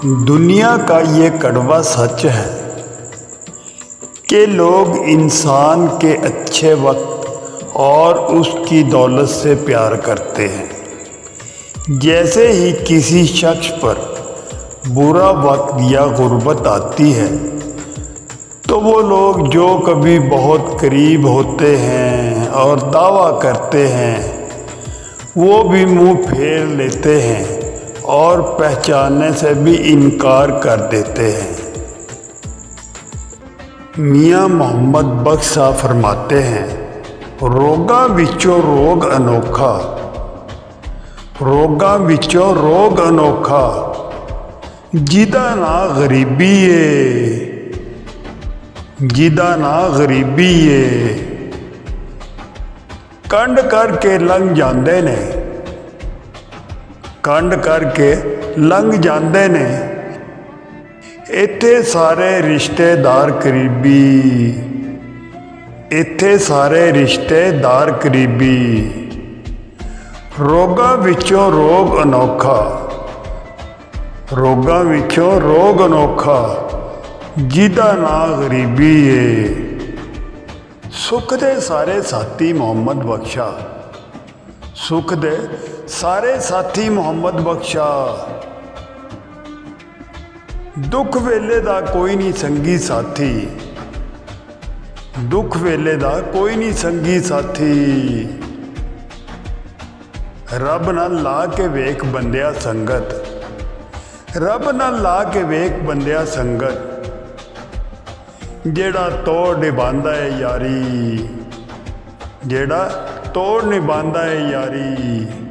दुनिया का ये कड़वा सच है कि लोग इंसान के अच्छे वक्त और उसकी दौलत से प्यार करते हैं। जैसे ही किसी शख्स पर बुरा वक्त या गुर्बत आती है तो वो लोग जो कभी बहुत करीब होते हैं और दावा करते हैं वो भी मुंह फेर लेते हैं और पहचानने से भी इनकार कर देते हैं। मियाँ मोहम्मद बख्श साहब फरमाते हैं, रोगा विचों रोग अनोखा, रोगा विचों रोग अनोखा, जिदा ना गरीबी है, जिदा ना गरीबी है। कंड करके लंघ जाते ने, कंड करके लंघ जाते ने, इत्थे सारे रिश्तेदार करीबी, इत्थे सारे रिश्तेदार करीबी। रोगां विचों रोग अनोखा, रोगां विचों रोग अनोखा, जिदा ना गरीबी है। सुख दे सारे साथी मोहम्मद बख्शा, सुख दे सारे साथी मोहम्मद बख्शा। दुख वेले दा कोई नहीं संगी साथी, दुख वेले दा कोई नहीं संगी साथी। रब ना ला के वेख बंदिया संगत, रब ना ला के वेख बंदिया संगत। जेड़ा तोड़ निभांदा है यारी, जेड़ा तोड़ निभांदा है यारी।